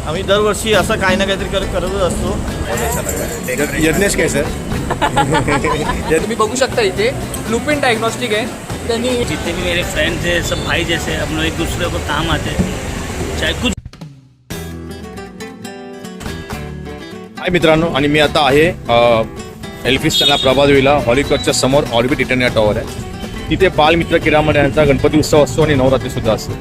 आम्ही दरवर्षी असं काही ना काहीतरी करतच असतो. यज्ञेश काय सर तुम्ही बघू शकता इथे लुपिन डायग्नोस्टिक आहे. त्यांनी जितने भी मेरे फ्रेंड्स हैं सब भाई जैसे हम लोग एक दूसरे को काम आते हैं चाहे कुछ. हाय मित्रांनो, आणि मी आता आहे एल्फिस्टनला प्रभादेवीला हॉलिक्रॉसच्या समोर ऑर्बिट इटर्निया टॉवर आहे. तिथे बालमित्र क्रीडा मंडळाचा गणपती उत्सव असतो आणि नवरात्रीसुद्धा असतो.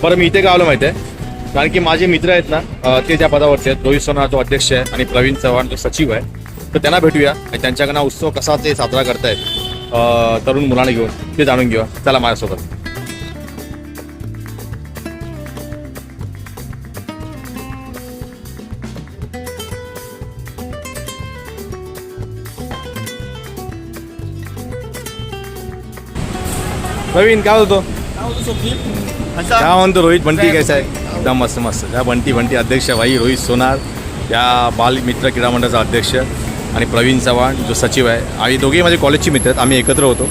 बरं, मी इथे का आलो माहिती आहे, कारण की माझे मित्र आहेत ना ते त्या पदावरचे आहेत. रोहित सोनार जो अध्यक्ष आहे आणि प्रवीण चव्हाण जो सचिव आहे, तर त्यांना भेटूया आणि त्यांच्याकडनं उत्सव कसा ते साजरा करतायत तरुण मुलांना घेऊन ते जाणून घेऊया. चला माझ्यासोबत. प्रवीण काय होतो, काय म्हणतो रोहित? बंटी कैसा आहे? एकदम मस्त मस्त. त्या बंटी अध्यक्ष भाई रोहित सोनार, या बालमित्र क्रीडा मंडळाचा अध्यक्ष, आणि प्रवीण चव्हाण जो सचिव आहे. आणि दोघेही माझे कॉलेजचे मित्र आहेत, आम्ही एकत्र होतो.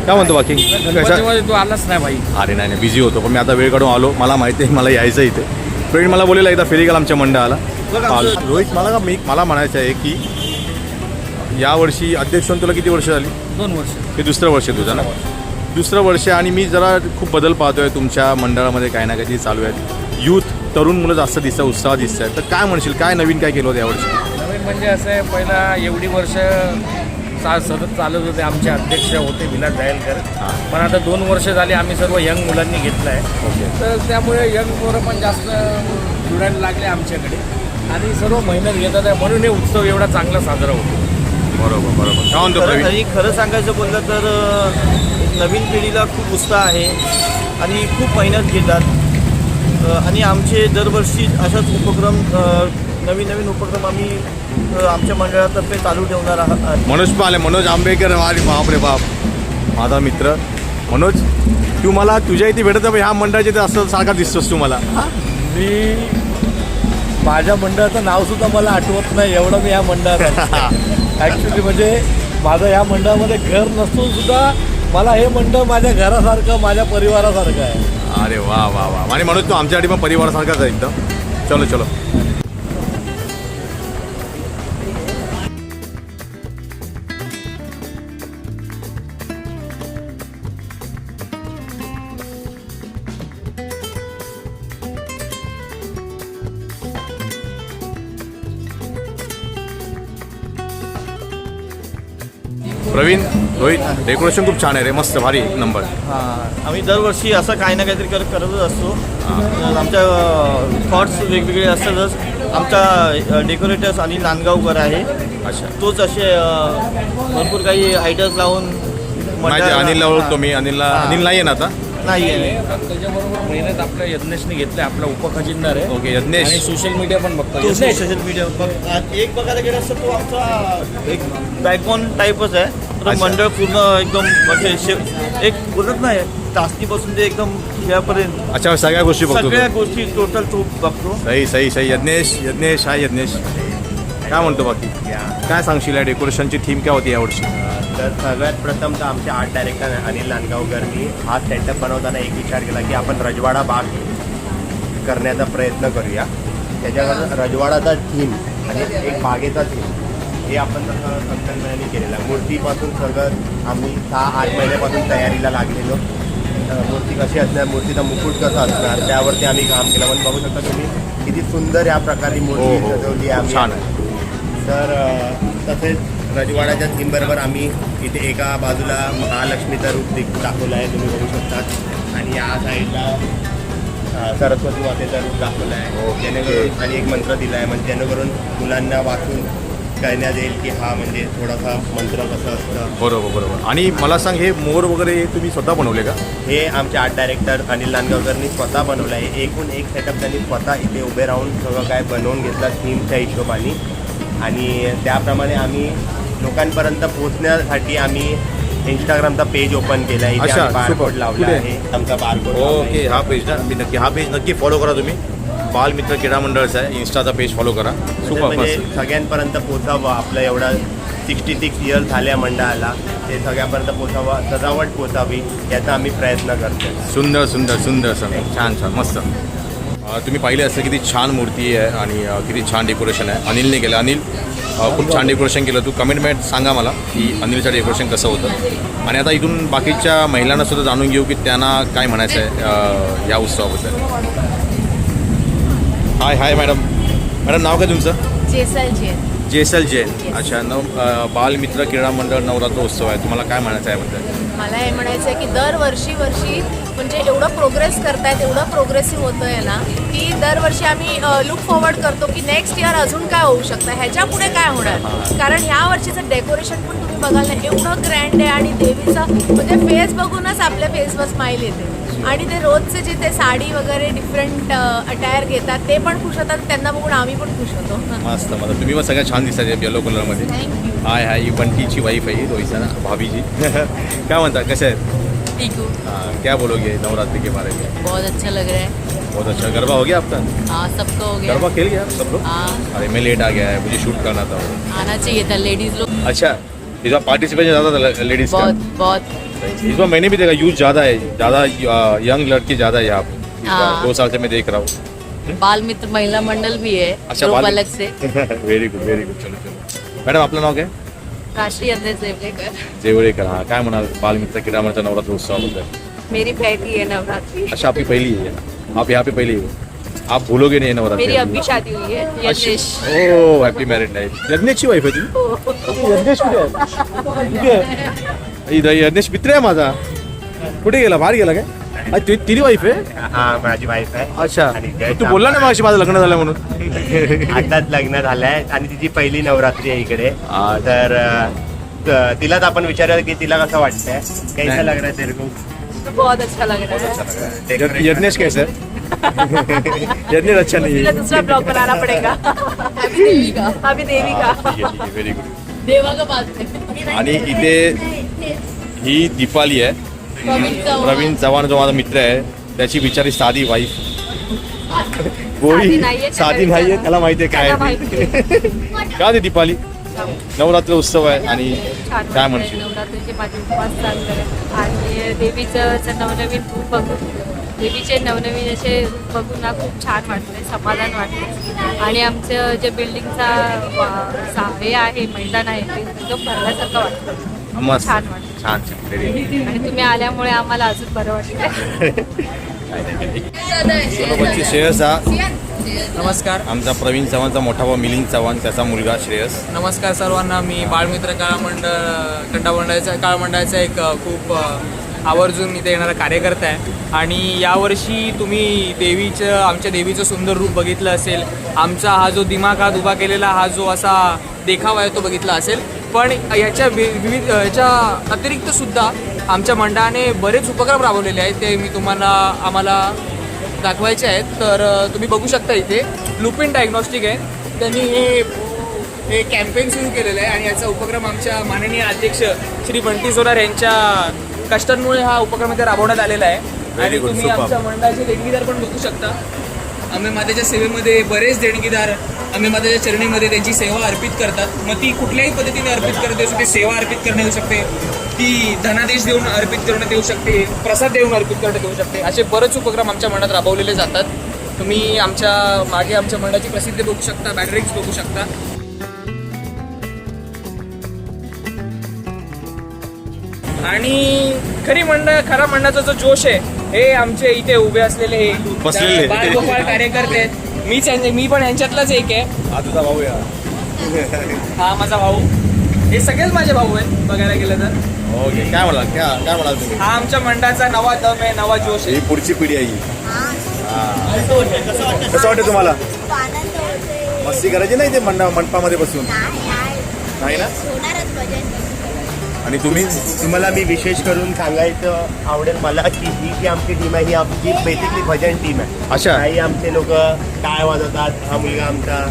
काय म्हणतो बाकी? तू आलाच नाही भाई. अरे नाही, बिझी होतो, पण मी आता वेळ काढून आलो. मला माहिती आहे मला यायचं इथे. प्रवीण मला बोलेला एकदा फेरी गेला आमच्या मंडळाला. रोहित मला म्हणायचं आहे की यावर्षी अध्यक्ष होऊन तुला किती वर्ष झाली? 2 वर्ष. हे दुसरं वर्ष तुझं ना? दुसरं वर्ष. आणि मी जरा खूप बदल पाहतोय तुमच्या मंडळामध्ये, काही ना काही चालू आहेत. यूथ तरुण मुलं जास्त दिसतात, उत्साह दिसत आहेत. तर काय म्हणशील, काय नवीन काय केलं होतं यावर्षी? नवीन म्हणजे असं आहे, पहिला एवढी वर्ष सतत चालत होते. आमचे अध्यक्ष होते विलास जायलकर, पण आता 2 वर्ष झाली आम्ही सर्व यंग मुलांनी घेतलं आहे. ओके. तर त्यामुळे यंग पोरं पण जास्त जुडायला लागले आमच्याकडे आणि सर्व मेहनत घेतात आहे, म्हणून हे उत्सव एवढा चांगला साजरा होतो. बरोबर. काय म्हणतो प्रवीण? आणि खरं सांगायचं बोललं तर नवीन पिढीला खूप उत्साह आहे आणि खूप मेहनत घेतात. आणि आमचे दरवर्षी अशाच उपक्रम नवीन उपक्रम आम्ही आमच्या मंडळातर्फे चालू ठेवणार आहात. मनोज पण आले, मनोज आंबेकर. अरे बाप रे बाप, माझा मित्र मनोज. तू मला तुझ्या इथे भेटत ह्या मंडळाच्या इथे असं सारखा दिसतोस तू मला. मी माझ्या मंडळाचं नावसुद्धा मला आठवत नाही एवढं मी या मंडळात ॲक्च्युली. म्हणजे माझं या मंडळामध्ये घर नसून सुद्धा मला हे मंडळ माझ्या घरासारखं, माझ्या परिवारासारखं आहे. अरे वा. आणि म्हणून तू आमच्यासाठी पण परिवारासारखाच आहे एकदम. चलो. प्रवीण, रोहित, डेकोरेशन खूप छान आहे रे, मस्त भारी, एक नंबर. आम्ही दरवर्षी असं काही ना काहीतरी करतच असतो. आमच्या थॉट्स वेगवेगळे असतातच. आमचा डेकोरेटर्स अनिल नांदगावकर आहे. अच्छा. तोच असे भरपूर काही आयडियाज लावून अनिलला ओळखतो मी. अनिल नाही आहे ना आता? नाही आहे. त्याच्याबरोबर मेहनत आपल्या यज्ञेशने घेतलं, आपला उपखजिनदार आहे. ओके. यज्ञेश आणि सोशल मीडिया पण बघतो. सोशल मीडिया एक बघायला गेलं असतं तो आमचा एक बॅकबोन टाईपच आहे. तर मंडळ पूर्ण एकदम म्हणजे एक बोलत नाही, टाचणीपासून ते एकदम ह्यापर्यंत. अच्छा, सगळ्या गोष्टी बघतो. सगळ्या गोष्टी टोटल तो बघतो. सही. यज्ञेश हाय. यज्ञेश काय म्हणतो बाकी? काय सांगशील, या डेकोरेशनची थीम काय होती यावर्षी? तर सगळ्यात प्रथम तर आमचे आर्ट डायरेक्टर अनिल नांदगावकरनी हा सेटअप बनवताना एक विचार केला की आपण रजवाडा बाग करण्याचा प्रयत्न करूया. त्याच्यावर रजवाडाचा थीम आणि एक बागेचा थीम हे आपण तसं संकल्पनेने केलेला. मूर्तीपासून सगळं आम्ही 6-8 महिन्यापासून तयारीला लागलेलो. मूर्ती कशी असणार, मूर्तीचा मुकुट कसा असणार, त्यावरती आम्ही काम केलं. पण बघू शकता तुम्ही किती सुंदर या प्रकारे मूर्ती सजवली आम्ही. छान आहे. तर तसेच रजवाड्याच्या थीमबरोबर आम्ही इथे एका बाजूला महालक्ष्मीचा रूप दाखवलं आहे, तुम्ही बघू शकतात. आणि या साईडला सरस्वती मातेचा रूप दाखवलं आहे, जेणेकरून आणि एक मंत्र दिला आहे, म्हणजे जेणेकरून मुलांना वाचून कळण्यात येईल की हा म्हणजे थोडासा मंत्र कसं असतं. बरोबर. आणि मला सांग, हे मोर वगैरे तुम्ही स्वतः बनवले का? हे आमचे आर्ट डायरेक्टर अनिल नांदगावकरनी स्वतः बनवलं आहे. एकूण एक सेटअप त्यांनी स्वतः इथे उभे राहून सगळं काय बनवून घेतलं थीमच्या हिशोबाने. आणि त्याप्रमाणे आम्ही लोकांपर्यंत पोहोचण्यासाठी आम्ही इंस्टाग्रामचा पेज ओपन केला आहे. इथे बारकोड लावला आहे, आमचा बारकोड. ओके. हा पेज ना, हा पेज नक्की फॉलो करा तुम्ही. बालमित्र क्रीडा मंडळाचा आहे, इन्स्टाचा पेज फॉलो करा. म्हणजे सगळ्यांपर्यंत पोचावं. आपलं एवढं 66 इयर्स झाल्या मंडळाला, ते सगळ्यांपर्यंत पोचावं, सजावट पोचावी याचा आम्ही प्रयत्न करतो. सुंदर छान मस्त. तुम्ही पाहिले असेल किती छान मूर्ती आहे आणि किती छान डेकोरेशन आहे. अनिलने केलं. अनिल खूप छान डेकोरेशन केलं. तू कमेंटमेंट सांगा मला की अनिलचं डेकोरेशन कसं होतं. आणि आता इथून बाकीच्या महिलांना सुद्धा जाणून घेऊ की त्यांना काय म्हणायचं आहे या उत्सवाबद्दल. हाय मॅडम. मॅडम नाव काय तुमचं? जेसल जैन. जेसल जैन. अच्छा. बालमित्र क्रीडा मंडळ नवरात्र उत्सव आहे. तुम्हाला काय म्हणायचं आहे याबद्दल? मला हे म्हणायचं आहे की दरवर्षी म्हणजे एवढं प्रोग्रेस करतायत, एवढं प्रोग्रेसिव्ह होतं आहे ना, की दरवर्षी आम्ही लुक फॉरवर्ड करतो की नेक्स्ट इयर अजून काय होऊ शकतं, ह्याच्या पुढे काय होणार. कारण ह्या वर्षीचं डेकोरेशन पण तुम्ही बघाल ना, एवढं ग्रँड आहे आणि देवीचा म्हणजे फेस बघूनच आपल्या फेसवर स्माईल येते. आणि ते रोजचे जे ते साडी वगैरे डिफरंट अटायर घेतात ते पण खुश होतात. त्यांना बघून आम्ही पण खुश होतो. मस्त. मला तुम्ही पण सगळ्यात छान दिसतात येलो कलरमध्ये. थँक्यू. हाय ही बंटीची वाईफ आहे, रोहिता ना भाभीजी. क्या म्हणता, कसे आहेत? ठीक हो. क्या बोलोगे नवरात्रि के बारे में? बहुत अच्छा लग रहा है. बहुत अच्छा. गरबा हो गया आपका? हाँ, सबका हो गया. गरबा खेल गया आप सब लोग? हाँ, अरे मैं लेट आ गया है, मुझे शूट करना था. आना चाहिए था लेडीज लोग. अच्छा. इस बार पार्टिसिपेशन ज़्यादा था लेडीज़ का. बहुत इस बार मैंने भी देखा यूथ ज़्यादा है, ज़्यादा यंग लड़के ज़्यादा है यहाँ पे. इस बार हाँ. 2 साल से मैं देख रहा हूँ. बाल मित्र महिला मंडल भी है. अच्छा, ग्रुप बाल- अलग से. Very good very good. चलो. मॅडम आपलं नाव काय? राष्ट्रीय अंदर जेवलेकर. जेवळेकर. हां, काय म्हणाल बालमित्र क्रीडा मंडळ नवरात्र उत्सवाबद्दल? मेरी पहली है नवरात्रि. अच्छा, आपकी पहली है ना? आप यहाँ पे पहली हो. आप भूलोगे नहीं नवरात्रि. मेरी अभी शादी हुई है. यशेश. ओ हॅपी मॅरिड लाईफ. यज्ञेशची वाईफ आहे तुम्ही? यज्ञेश कुठे आहे? इथं यज्ञेश मित्र आहे माझा. कुठे गेला? बाहेर गेला काय? तिची वाईफ आहे? हा माझी वाईफ आहे. अच्छा. आणि जय तू बोलला ना माझी माझं लग्न झालं म्हणून. आताच लग्न झालंय आणि तिची पहिली नवरात्री आहे इकडे. हा. तर तिलाच आपण विचारूया की तिला कसं वाटतंय, कैसा लग रहा है तेरे को? बहुत अच्छा लग रहा है. यज्ञेश कैसा है? यज्ञेश अच्छा नहीं मुझे है. दूसरा ब्लॉग बनाना पड़ेगा. अभी देवी का. अभी देवी का. Very good. देवा का बात है. आणि इथे ही दीपाली आहे. प्रवीण चव्हाण जो माझा मित्र आहे त्याची बिचारी साधी वाईफ. साधी नाहीये, साधी नाहीये, त्याला माहिती आहे काय त्याला आहे माहिती ते. काय ते दीपाली नवरात्र उत्सव आहे आणि छान काय वाटतंय. म्हणशील? नवरात्रीचे माझे उपवास चालू आहे आणि देवीचं नवनवीन रूप बघून, देवीचे नवनवीन असे रूप बघून ना खूप छान वाटतंय, समाधान वाटतंय. आणि आमचं जे बिल्डिंगचा हे आहे, मैदान आहे ते एकदम भरल्यासारखं वाटतं. मस्त. छान वाटतं. छान छान. Very good. आणि तुम्ही आल्यामुळे आम्हाला अजून बरं वाटतं. बरोबरची श्रेयस हा नमस्कार. आमचा प्रवीण चव्हाणचा मोठा भाऊ मिलिंद चव्हाण, त्याचा मुलगा श्रेयस. नमस्कार सर्वांना. मी बाळमित्र काळ मंडळाचा एक खूप आवर्जून इथे येणारा कार्यकर्ता आहे. आणि यावर्षी तुम्ही आमच्या देवीचं सुंदर रूप बघितलं असेल. आमचा हा जो दिमागात उभा केलेला हा जो असा देखावा आहे तो बघितला असेल. पण याच्या अतिरिक्त सुद्धा आमच्या मंडळाने बरेच उपक्रम राबवलेले आहेत, ते मी आम्हाला दाखवायचे आहेत. तर तुम्ही बघू शकता इथे लुपिन डायग्नॉस्टिक आहे, त्यांनी हे कॅम्पेन सुरू केलेलं आहे. आणि याचा उपक्रम आमच्या माननीय अध्यक्ष श्री बंटी सोनार यांच्या कष्टांमुळे हा उपक्रम इथे राबवण्यात आलेला आहे. आणि good, तुम्ही superb. आमच्या मंडळाचे देणगीदार पण बघू शकता. अंबे मातेच्या सेवेमध्ये बरेच देणगीदार अंबे मातेच्या चरणीमध्ये त्यांची सेवा अर्पित करतात. मग ती कुठल्याही पद्धतीने अर्पित करत येऊ शकते. सेवा अर्पित करण्यात येऊ शकते, ती धनादेश देऊन अर्पित करण्यात येऊ शकते, प्रसाद देऊन अर्पित करण्यात येऊ शकते. असे बरेच उपक्रम आमच्या मंडळात राबवलेले जातात. तुम्ही आमच्या मागे आमच्या मंडळाची प्रसिद्धी बघू शकता, बॅटरीज बघू शकता. आणि खरा मंडळाचा जो जोश आहे हे आमचे इथे उभे असलेले बसलेले. बालगोपाळ कार्यकर्ते आहेत. मी पण यांच्यातलाच एक आहे. हा तुझा भाऊ या. हा माझा भाऊ. हे सगळेच माझे भाऊ आहेत बघायला गेलं तर. ओके. काय म्हणाल तुम्ही? हा आमच्या मंडळाचा नवा दम आहे, नवा जोश आहे. ही पुढची पिढी आहे ही. कसं वाटतं तुम्हाला? मस्ती करायची नाही ते मंडपामध्ये बसून? नाही ना? आणि तुम्ही? तुम्हाला मी विशेष करून सांगायचं आवडेल मला की ही जी आमची टीम आहे ही आमची बेसिकली भजन टीम आहे. अच्छा. काही आमचे लोक टाळ वाजवतात, हा मुलगा आमचा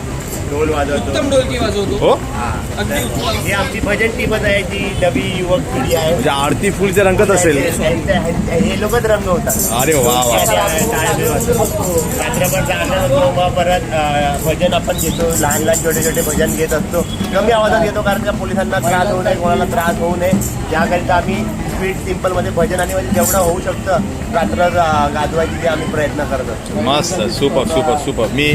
ढोल वाजवतो. उत्तम ढोलकी वाजवतो. हो. अगदी उत्तम. ही आमची भजन टीमच आहे, जी नवी युवक पिढी आहे. म्हणजे आरती फुलचे रंगत असेल. हे लोकच रंग होतात. अरे वा वा. रात्रभर जाणं होतो, मग परत भजन आपण घेतो, लहान लहान छोटे छोटे भजन घेत असतो. कमी आवाजात घेतो कारण का पोलिसांना त्रास होऊ नये, कोणाला त्रास होऊ नये याकरिता आम्ही स्वीट सिम्पलमध्ये भजन आणि म्हणजे जेवढं होऊ शकतं रात्र गाजवायची ते आम्ही प्रयत्न करत असतो. मस्त, सुपर सुपर सुपर. मी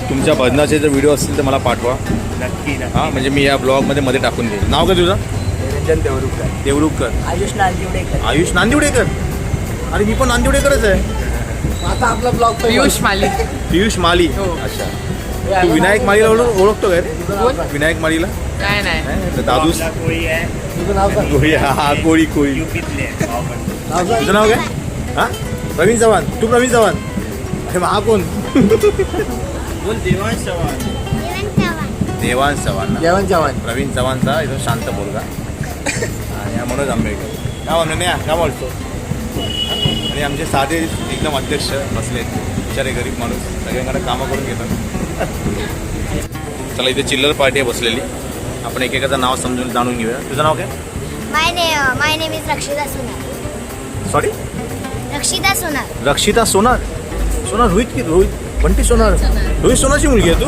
तुमच्या भजनाचे जर व्हिडिओ असतील तर मला पाठवा. नक्की हां, म्हणजे मी या ब्लॉगमध्ये मध्ये टाकून देईन. नाव काय तुझं? निरंजन देवरुखकर. देवरुखकर. आयुष नांदिवडेकर. आयुष नांदिवडेकर. अरे मी पण नांदिवडेकरच आहे. आता आपला ब्लॉग पियुष माली. पियुष माली. अच्छा. तू विनायक मालीला ओळखतो काय रे? विनायक मालीला काय नाही. नाही, तर दादूस कोळी आहे. तुझं नाव सांग. कोळी. हा, कोळी कोळी. युपीतले आहे. नाव सांग. तुझं नाव काय? हां, प्रवीण चव्हाण. तू प्रवीण चव्हाण. अरे मग हा कोण? देवांश चव्हाण. देवांश चव्हाण ना. जेवण जेवण. प्रवीण चव्हाणचा एकदम शांत बोलगा आणि हा मनोज आंबेडकर. काय म्हणून नाही काय बोलतो. आणि आमचे साधे एकदम अध्यक्ष बसले, बिचारे गरीब माणूस सगळ्यांकडे कामं करून घेतात. चला, इथे चिल्लर पार्टी आहे बसलेली. आपण एकेकाचं नाव समजून जाणून घेऊया. तुझं नाव काय? My name is Rakshita Sonar. Sorry, Rakshita Sonar. रक्षिता सोनार. सोनार रोहित बंटी सोनार. रोहित सोनारची मुलगी आहे तू.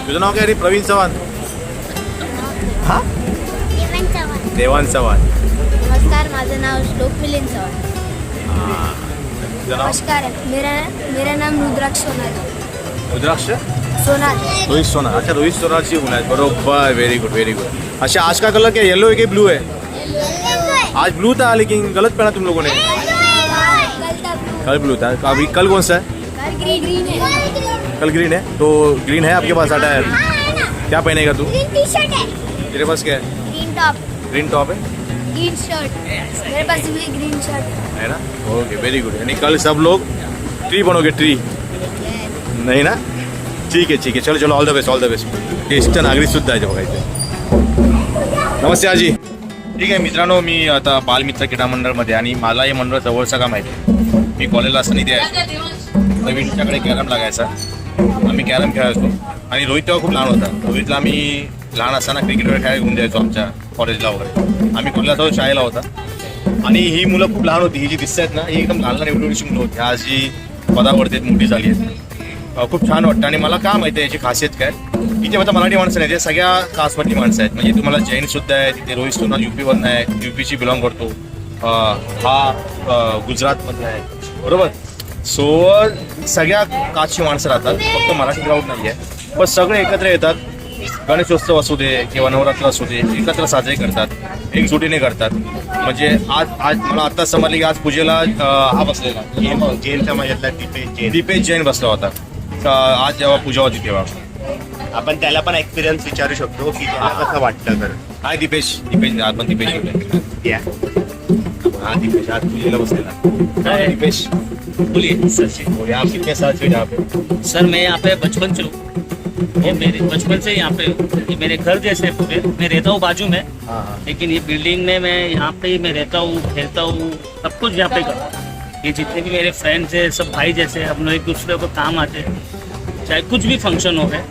तुझं नाव काय रे? प्रवीण चव्हाण. हा, देवान चव्हाण. देवान चव्हाण. नमस्कार, माझं नाव श्लोक मिलिंद चव्हाण. तुझं नाव? नमस्कार, मेरा नाम रुद्राक्ष सोनार है. रुद्राक्ष सोनार. रोहित सोनार. अच्छा, रोहित सोनारची मुलं आहेत. बरोबर. Very good very good. अच्छा, आज का कलर क्या येलो है कि ब्लू है? आज ब्लू था लेकिन गलत पहना तुम लोगों ने. कल ब्लू था. अभी कल कौन सा है? ग्रीन है. कल ग्रीन है. तो ग्रीन है आपके पास अटायर. क्या पहनेगा तू? ग्रीन टी शर्ट है. तेरे पास क्या है? Green top. ग्रीन टॉप है ग्रीन शर्ट. मेरे पास भी ग्रीन शर्ट है ना. Okay, very good. यानी कल सब लोग ट्री बनोगे. ट्री है. नाही ना. ठीक आहे ठीक आहे. चलो चलो, all the best all the best. ज्येष्ठ नागरिक सुद्धा आहे बघा इथे. नमस्ते आजी. ठीक आहे मित्रांनो, मी आता बालमित्र क्रीडा मंडळमध्ये आणि मला हे मंडळ जवळचं का माहिती आहे. मी कॉलेजला असताना इथे यायचो. नवीनच्याकडे कॅरम लागायचा. आम्ही कॅरम खेळायचो आणि रोहित तेव्हा खूप लहान होता. रोहितला आम्ही लहान असताना क्रिकेट वगैरे खेळायला घेऊन जायचो आमच्या कॉलेजला वगैरे. आम्ही कॉलेजला तो शाळेला होता आणि ही मुलं खूप लहान होती. ही जी दिसत आहेत ना, ही एकदम लहान लहान एवढी मुलं होती. आज जी पदावरती आहेत, मोठी झाली आहेत. खूप छान वाटतं. आणि मला काय माहिती आहे याची खासियत काय. इथे आता मराठी माणसं नाही, ते सगळ्या कास्टमधली माणसं आहेत. म्हणजे तुम्हाला जैन सुद्धा आहे तिथे. रोहित सोनार युपीवरनं आहे, युपीची बिलॉंग करतो. हा गुजरातमधला आहे, बरोबर. सो सगळ्या कास्टची माणसं राहतात. फक्त मराठी क्राऊड नाही आहे, पण सगळे एकत्र येतात. गणेशोत्सव असू दे किंवा नवरात्र असू दे, एकत्र साजरे करतात, एकजुटीने करतात. म्हणजे आज मला आत्ताच समजलं की आज पूजेला हा बसलेला जैन समाजातला दीपेश जैन बसला होता. आज जेव्हा पूजा होती तेव्हा आपण त्याला पण एक्सपिरियन्स विचारू शकतो की त्याला कसं वाटतं. तर हाय दीपेश. आपण दीपेश या हाँ दीपेश आज पूजेला बसलेला. दीपेश बोलिए सर जी. और आप कितने साल से यहाँ पे? सर मैं यहाँ पे बचपन से हूँ. ये मेरे बचपन से यहाँ पे हूँ. ये मेरे घर जैसे है पूरे. मैं रहता हूँ बाजू में, हाँ. लेकिन ये बिल्डिंग में मैं यहाँ पे ही मैं रहता हूँ, खेलता हूँ, सब कुछ यहाँ पे करता हूँ. ये जितने भी मेरे फ्रेंड्स हैं सब भाई जैसे, हम लोग एक दूसरे को काम आते हैं. चाहे कुछ भी फंक्शन हो गए,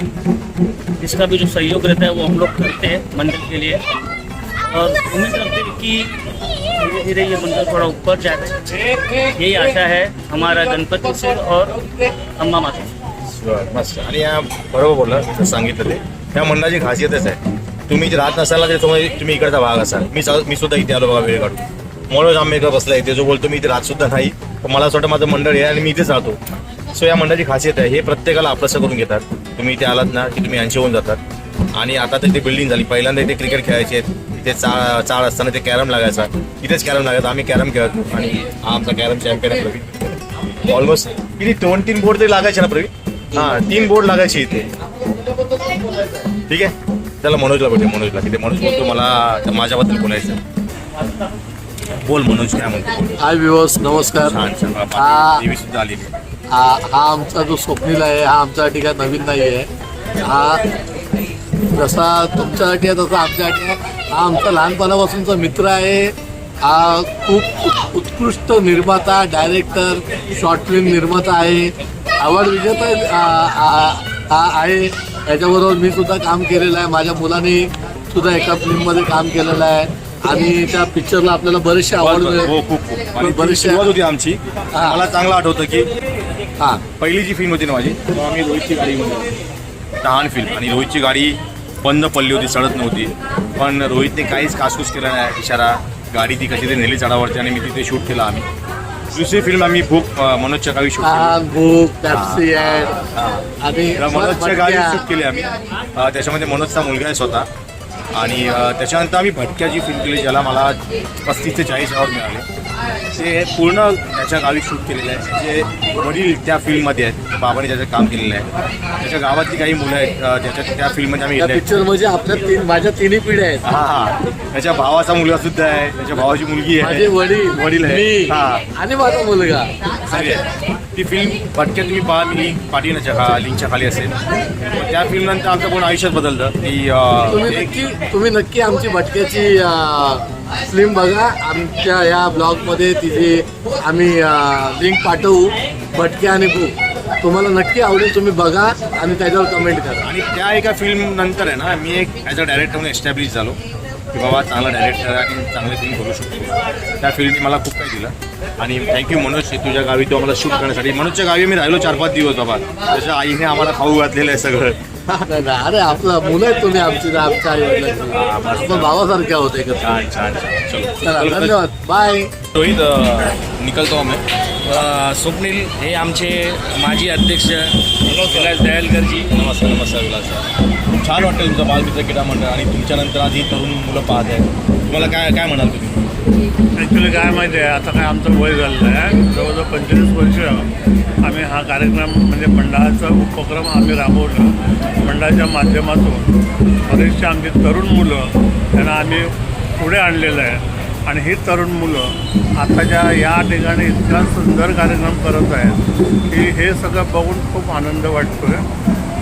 जिसका भी जो सहयोग रहता है वो हम लोग करते हैं मंदिर के लिए. और उम्मीद करते हैं कि धीरे धीरे ये मंदिर थोड़ा ऊपर जाए. यही आशा है हमारा गणपति से और अम्मा माता से. मस्त. आणि या बरोबर बोलला जसं सांगितलं ते. त्या मंडळाची खासियतच आहे. तुम्ही जे राहत नसाल तर तुम्ही इकडचा भाग असाल. मी सुद्धा इथे आलो बघा वेळ काढून. मनोज आंबेडकर बसला इथे, जो बोलतो मी इथे राहत सुद्धा नाही, पण मला असं वाटतं माझं मंडळ आहे आणि मी इथेच राहतो. सो या मंडळाची खासियत आहे, हे प्रत्येकाला आपलंसं करून घेतात. तुम्ही इथे आलात ना की तुम्ही यांशी होऊन जातात. आणि आता तर इथे बिल्डिंग झाली. पहिल्यांदा इथे क्रिकेट खेळायचे आहेत. इथे चाळ असताना ते कॅरम लागायचा. इथेच कॅरम लागायचा. आम्ही कॅरम खेळतो आणि हा आमचा कॅरम चॅम्पियन आहे प्रवीण. ऑलमोस्ट किती 2-3 बोर्ड तरी लागायचे ना प्रवीण. हां 3 बोर्ड लागायचे इथे. ठीक आहे, त्याला मनोजला भेटू. मनोजला तिथे मनोज बोलतो मला माझ्याबद्दल बोलायचं. बोल मनोज काय म्हणतो. हाय व्ह्युअर्स, नमस्कार. छान छान. हा. टीव्ही सुद्धा आलेली. हा आमचा जो स्वप्नील आहे, हा आमच्यासाठी काय नवीन नाही आहे. हा जसा तुमच्यासाठी आहे तसा आमच्यासाठी आहे. हा आमचा लहानपणापासूनचा मित्र आहे. हा खूप उत्कृष्ट निर्माता, डायरेक्टर, शॉर्ट फिल्म निर्माता आहे. अवॉर्ड विजेता हा आहे. याच्याबरोबर मी सुद्धा काम केलेलं आहे. माझ्या मुलाने सुद्धा एका फिल्ममध्ये काम केलेलं आहे आणि त्या पिक्चरला आपल्याला बरेचसे अवॉर्ड हो खूप. आणि बरेचसे सुरुवात होती आमची. हा. मला चांगलं आठवतं की हां पहिली जी फिल्म होती ना माझी, तेव्हा आम्ही रोहितची गाडी घेऊन गेलो. तहान फिल्म. आणि रोहितची गाडी बंद पडली होती, चढत नव्हती. पण रोहितने काहीच कासकूस केला नाही. इशारा गाडी ती कशी तरी नेली चढावरती आणि मी तिथे शूट केला आम्ही. दुसरी फिल्म आम्ही भूक मनोजच्या गावी शूट केली. भूक पेप्सी आणि मनोजच्या गावी शूट केली आम्ही. त्याच्यामध्ये मनोजचा मुलगा आहे स्वतः. आणि त्याच्यानंतर आम्ही भटक्याची फिल्म केली, ज्याला मला 35 ते 40 अवॉर्ड मिळाले. ते पूर्ण त्याच्या गावी शूट केलेलं आहे. जे वडील त्या फिल्ममध्ये आहेत, बाबाने त्याचं काम केलेलं आहे. त्याच्या गावातली काही मुलं आहेत ज्याच्या त्या फिल्ममध्ये आम्ही घेतले. पिक्चर म्हणजे आपल्या माझ्या तिन्ही पिढ्या आहेत. हां, त्याच्या भावाचा मुलगा सुद्धा आहे, त्याच्या भावाची मुलगी आहे, माझे वडील आहे. आणि माझा मुलगा. सगळे ती फिल्म भटक्या तुम्ही पहा, मी पाठीनाच्या लिंकच्या खाली असेल. त्या फिल्मनंतर आमचं पूर्ण आयुष्यात बदलतं की तुम्ही नक्की आमची भटक्याची फिल्म बघा. आमच्या या ब्लॉगमध्ये तिथे आम्ही लिंक पाठवू, भटक्या आणि भूक. तुम्हाला नक्की आवडेल, तुम्ही बघा आणि त्याच्यावर कमेंट करा. आणि त्या एका फिल्म नंतर आहे ना, मी एक ॲज अ डायरेक्टर म्हणून एस्टॅब्लिश झालो की बाबा चांगला डायरेक्टर आणि चांगले फिल्म करू शकतो. त्या फिल्मने मला खूप काही दिलं. आणि थँक्यू मनोज, तुझ्या गावी तो आम्हाला शूट करण्यासाठी. मनोजच्या गावी मी राहिलो 4-5 दिवस बाबा. त्याच्या आईने आम्हाला खाऊ घातलेलं आहे सगळं. अरे आपलं मुलं आहेत तुम्ही, आमच्या आई वडिलांची भावासारख्या होते. छान छान छान. चलो धन्यवाद, बाय. रोहित निकलतो आम्ही. स्वप्नील हे आमचे माजी अध्यक्ष विलास दयालकरजी. नमस्कार नमस्कार विलास. खूप छान वाटतं तुमचं बालमित्र क्रीडा मंडळ आणि तुमच्यानंतर आज ही तरुण मुलं पाहत आहेत. तुम्हाला काय काय म्हणाल तुम्ही? ॲक्च्युली काय माहिती आहे, आता काय आमचं वय झालेलं आहे. जवळजवळ 25 वर्ष आम्ही हा कार्यक्रम म्हणजे मंडळाचा उपक्रम आम्ही राबवला. मंडळाच्या माध्यमातून बरेचसे आमची तरुण मुलं त्यांना आम्ही पुढे आणलेलं आहे. आणि ही तरुण मुलं आताच्या या ठिकाणी इतका सुंदर कार्यक्रम करत आहेत की हे सगळं बघून खूप आनंद वाटतो आहे.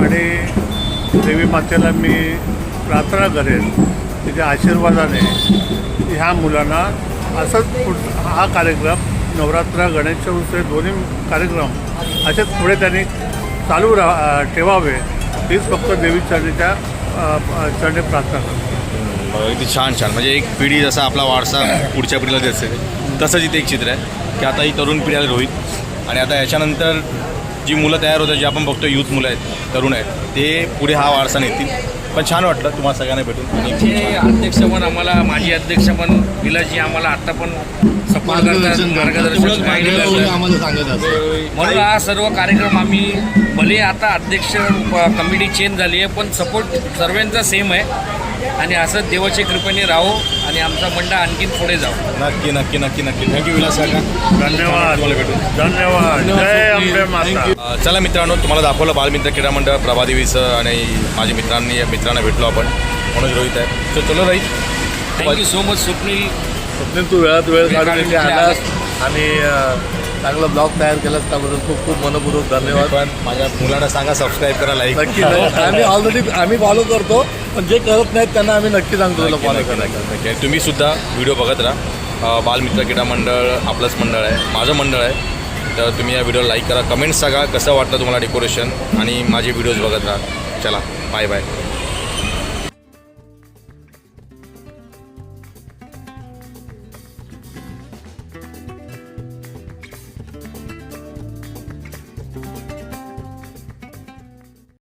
आणि देवी मातेला मी प्रार्थना करेन तिच्या आशीर्वादाने ह्या मुलांना असंच हा कार्यक्रम नवरात्र गणेश उत्सव दोन्ही कार्यक्रम असेच पुढे त्यांनी चालू ठेवावे हीच फक्त देवी चरणीच्या चरणी प्रार्थना करतो. अगदी छान छान. म्हणजे एक पिढी जसा आपला वारसा पुढच्या पिढीला देत असेल तसंच इथे एक चित्र आहे की आता ही तरुण पिढी आली रोहित. आणि आता याच्यानंतर जी मुलं तयार होतात, जे आपण बघतो यूथ मुलं आहेत, तरुण आहेत, ते पुढे हा वारसा नेतील. पण छान वाटलं तुम्हाला सगळ्यांना भेटून. आमचे अध्यक्ष पण आम्हाला, माजी अध्यक्ष पण विलासजी आम्हाला आता पण सपोर्ट करतात, मार्गदर्शन आम्हाला सांगत असतं. म्हणून हा सर्व कार्यक्रम आम्ही भले आता अध्यक्ष कमिटी चेंज झाली आहे पण सपोर्ट सर्वांचा सेम आहे. आणि असं देवाच्या कृपेने राहो आणि आमचा मंडळ आणखीन पुढे जाऊ. नक्की नक्की नक्की नक्की. थँक्यू विलास काका. धन्यवाद. तुम्हाला भेटून. धन्यवाद. जय अंबे माता. चला मित्रांनो, तुम्हाला दाखवलं बालमित्र क्रीडा मंडळ प्रभादेवीचं आणि माझ्या मित्रांना भेटलो आपण. मनोज रोहित आहे. तर चलो Rohit, thank you so much Swapnil. Swapnil, तू वेळात वेळ काढून इथे आलास आणि चांगला ब्लॉग तयार केलास त्याबद्दल खूप खूप मनपूर्वक धन्यवाद. पण माझ्या मुलांना सांगा सबस्क्राईब करा, लाईक. नक्की आम्ही ऑलरेडी फॉलो करतो, पण जे करत नाहीत त्यांना आम्ही नक्की सांगतो तुला फॉलो करायचं. तुम्ही सुद्धा व्हिडिओ बघत राहा. बालमित्र क्रीडा मंडळ आपलंच मंडळ आहे, माझं मंडळ आहे. तर तुम्ही या व्हिडिओला लाईक करा, कमेंट्स सांगा कसं वाटतं तुम्हाला डेकोरेशन, आणि माझे व्हिडिओज बघत राहा. चला, बाय बाय.